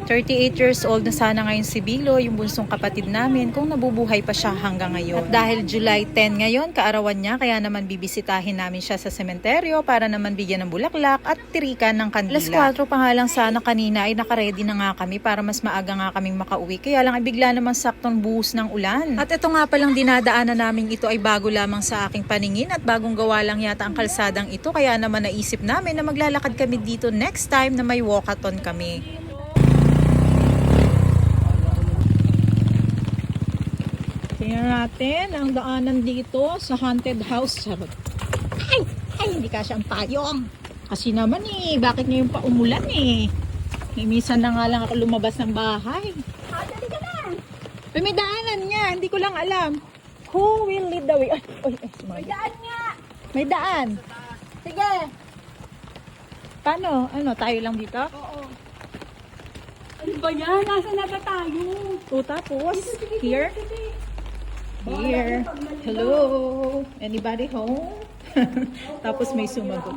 38 years old na sana ngayon si Bilo, yung bunsong kapatid namin, kung nabubuhay pa siya hanggang ngayon. At dahil July 10 ngayon, kaarawan niya, kaya naman bibisitahin namin siya sa sementeryo para naman bigyan ng bulaklak at tirikan ng kandila. Alas 4 pa nga lang sana kanina ay nakaredy na nga kami para mas maaga nga kaming makauwi. Kaya lang ay bigla naman saktong buhos ng ulan. At ito nga palang dinadaanan namin ito ay bago lamang sa aking paningin at bagong gawa lang yata ang kalsadang ito. Kaya naman naisip namin na maglalakad kami dito next time na may walkathon kami. Tingnan natin ang daanan dito sa haunted house. Charot. Ay, hindi kasi ang payong. Kasi naman bakit ngayon pa umulan Minsan na nga lang ako lumabas ng bahay. Dali ka lang. May daanan nga, hindi ko lang alam. Who will lead the way? May daan nga. May daan. Sige. Paano? Tayo lang dito? Oo. Ano ba yan? Nasaan na ba tayo? Tapos, here? Here. Hello? Anybody home? Tapos may sumagot.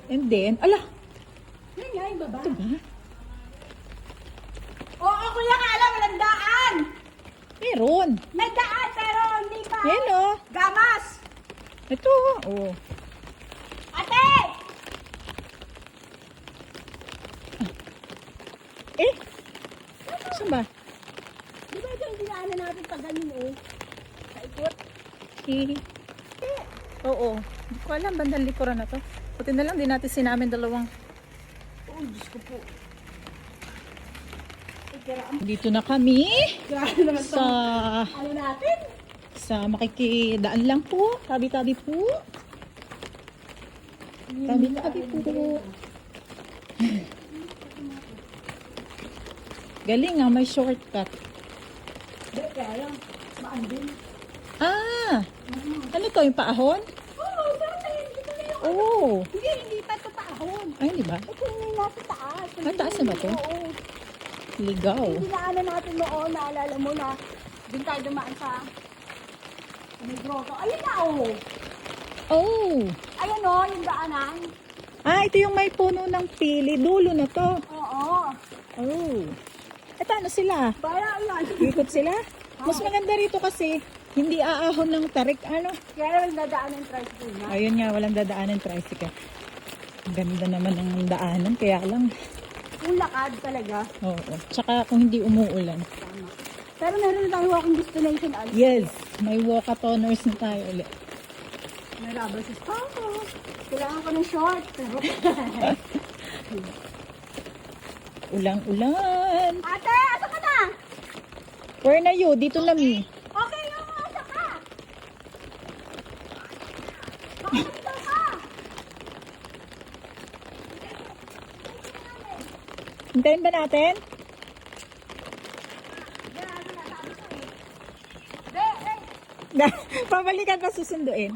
And then, ala! Yan nga, yung baba. Ito ba? Oo, kuya nga alam, walang daan. Meron. May daan, pero hindi pa. Hello? Gamas. Ito. Oh. Ate! Saan ba? Di ba ito yung dinaanan natin pag ganun Sa ikot? Oo. Hindi ko alam, bandang likuran na to. Buti na lang, di natin sinamin dalawang. Oh, Diyos ko po. Dito na kami. Grabe naman Sa... Ano natin? Sa makikidaan lang po. Tabi-tabi po. Tabi-tabi po. Galing may shortcut. Hindi, kaya lang. Saan din? Ano to, yung paahon? Oo, dati. Hindi ko ngayon. Oo. Hindi pa ito paahon. Ay, di ba? Ito yung nasa taas. Taas na ba ito? Oo. Ligaw. Yung dinaanan natin noon, naalala mo na doon tayo dumaan sa may grotto. Ayun na Oh. Ayan yung daanan. Ito yung may puno ng pili. Dulo na to. Oo. Oh. Paano sila? Bayan yan. Ikot sila? Mas maganda rito kasi hindi aahon ng tarik. Kaya naman dadaan ng tricycle na. Ayun nga, walang dadaanan tricycle. Ganda naman ng daanan, kaya lang. Yung lakad talaga. Oo. Tsaka kung hindi umuulan. Tama. Pero meron na tayo walking destination. Yes, may walkathoners na tayo ulit. May rubber sa spako. Kailangan ko ng short. Pero... Ulang-ulan. Ate, asa ka na? Where na you? Dito lang eh. Okay, asa ka? Bakit dito ka? Hintayin ba natin? Pabalikan pa susunduin.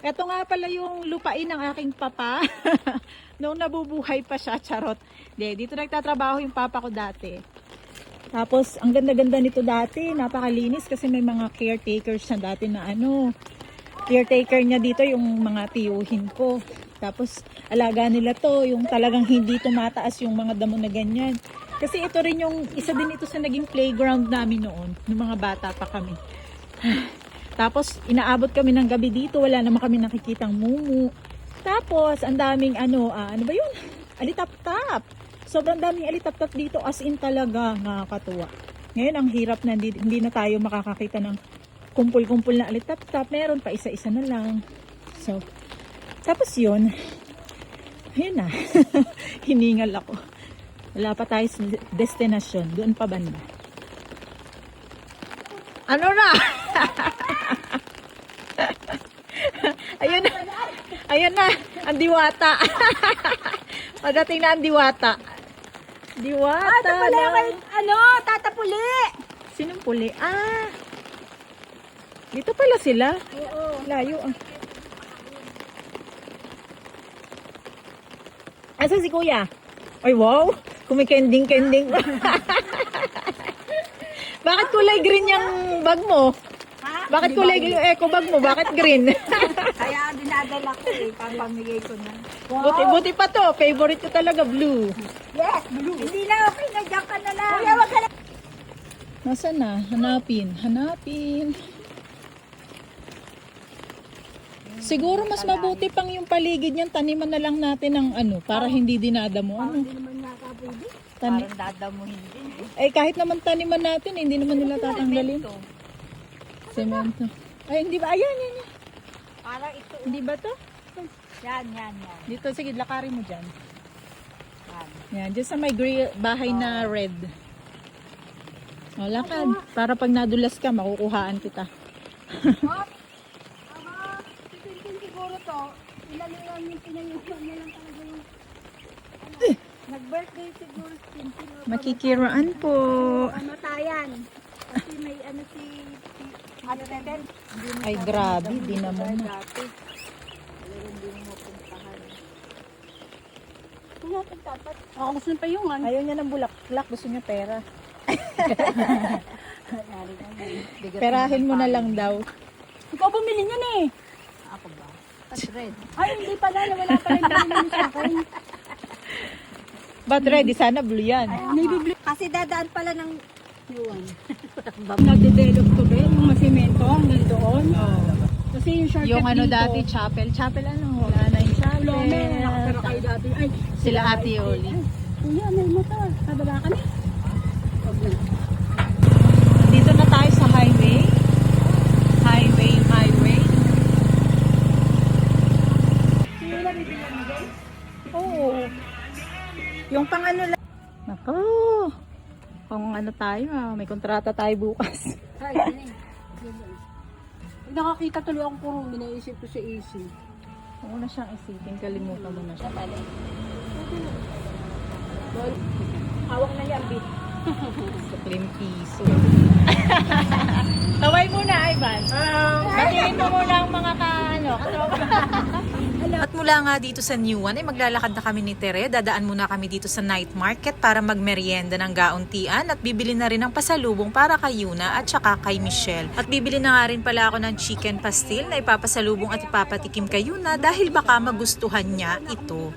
Ito nga pala yung lupain ng aking papa. Noong nabubuhay pa siya, charot. Dito nagtatrabaho yung papa ko dati. Tapos, ang ganda-ganda nito dati. Napakalinis kasi may mga caretakers na dati na caretaker niya dito yung mga tiyuhin ko. Tapos, alaga nila to. Yung talagang hindi tumataas yung mga damo na ganyan. Kasi ito rin yung, isa din ito sa naging playground namin noon. Nung mga bata pa kami. Tapos, inaabot kami ng gabi dito. Wala naman kami nakikitang mumu. Tapos, ang daming ano ba yun? Alitap-tap. Sobrang daming alitap-tap dito as in talaga. Nakakatuwa. Ngayon, ang hirap na hindi na tayo makakakita ng kumpul-kumpul na alitap-tap. Meron pa isa-isa na lang. So, tapos yun. Ayun na. Hiningal ako. Wala pa tayo sa destinasyon. Doon pa banda. Ano na? Ayun na. Ayun na. Ang diwata. Pagdating na ang diwata. Diwata. Ito pala yung tatapuli. Sinong puli? Dito pala sila. Oo. Layo Asa si kuya? Ay wow. Kumikending-kending. Bakit kulay green yung bag mo? Ha? Bakit kulay yung eco bag mo? Bakit green? Kaya dinadala ko papamigay ko na. Buti pa to. Favorite ko talaga blue. Yes, blue. Hindi na okay, nandiyan ka na lang. Nasaan na? Hanapin. Siguro mas mabuti pang yung paligid niyan, taniman na lang natin ng ano, para hindi dinadamo. Ano? Hindi naman nakapwede. Parang dadamuhin din. Eh, kahit naman taniman natin, hindi naman nila tatanggalin. Semento. Ay, hindi ba? Ayan, yan. Parang ito. Hindi ba to? Yan. Dito, sige, lakarin mo dyan. Yan. Yan, dyan sa may bahay na red. O, lakad. Para pag nadulas ka, makukuhaan kita. Siguro to, ilaluan yung pinayuhan niya lang talaga yung nag-birthday siguro 20. Makikiraan po. Kamatayan. Kasi may ano si Ate Teten. Ay, grabe, di naman na. Dati. Hindi mo mapuntahan. Kung dapat. Ako gusto pa yung ano. Ayaw niya ng bulaklak, gusto niya pera. Bigat Perahin mo na lang daw. Ikaw bumili niyan eh. Ako ba? Red. Ay, hindi pala. Wala pala yung binili sa akin. But ready, sana blue yan. May bibili. Kasi dadaan pala ng yuwan. Nag-develop to ba? Yung masimento hanggang doon. Kasi yung shortcut Yung ano dito. dati, chapel. Chapel ano? Wala na yung chapel. Lome, nakatara kayo dati. Ay, Sila Ate Oli. kuya, may motor. Kababa ka na. Huwag na. Dito na tayo sa highway. Highway. Yung wala bibili mo din? Oo. Yung pang ano lang. Nako. Pang ano tayo may kontrata tayo bukas. Ay, ano eh. Pag nakakita tuloy akong kurumi, naisip ko sa AC. Huwag na siyang isipin, kalimutan mo na siya. Hawak na yan, bit. Suklim piso. Taway muna, Ivan. Batiin mo muna ang mga katropa. At mula nga dito sa New One ay maglalakad na kami ni Tere. Dadaan muna kami dito sa night market para magmerienda ng gauntian at bibili na rin ng pasalubong para kay Yuna at saka kay Michelle. At bibili na nga rin pala ako ng chicken pastil na ipapasalubong at ipapatikim kay Yuna dahil baka magustuhan niya ito.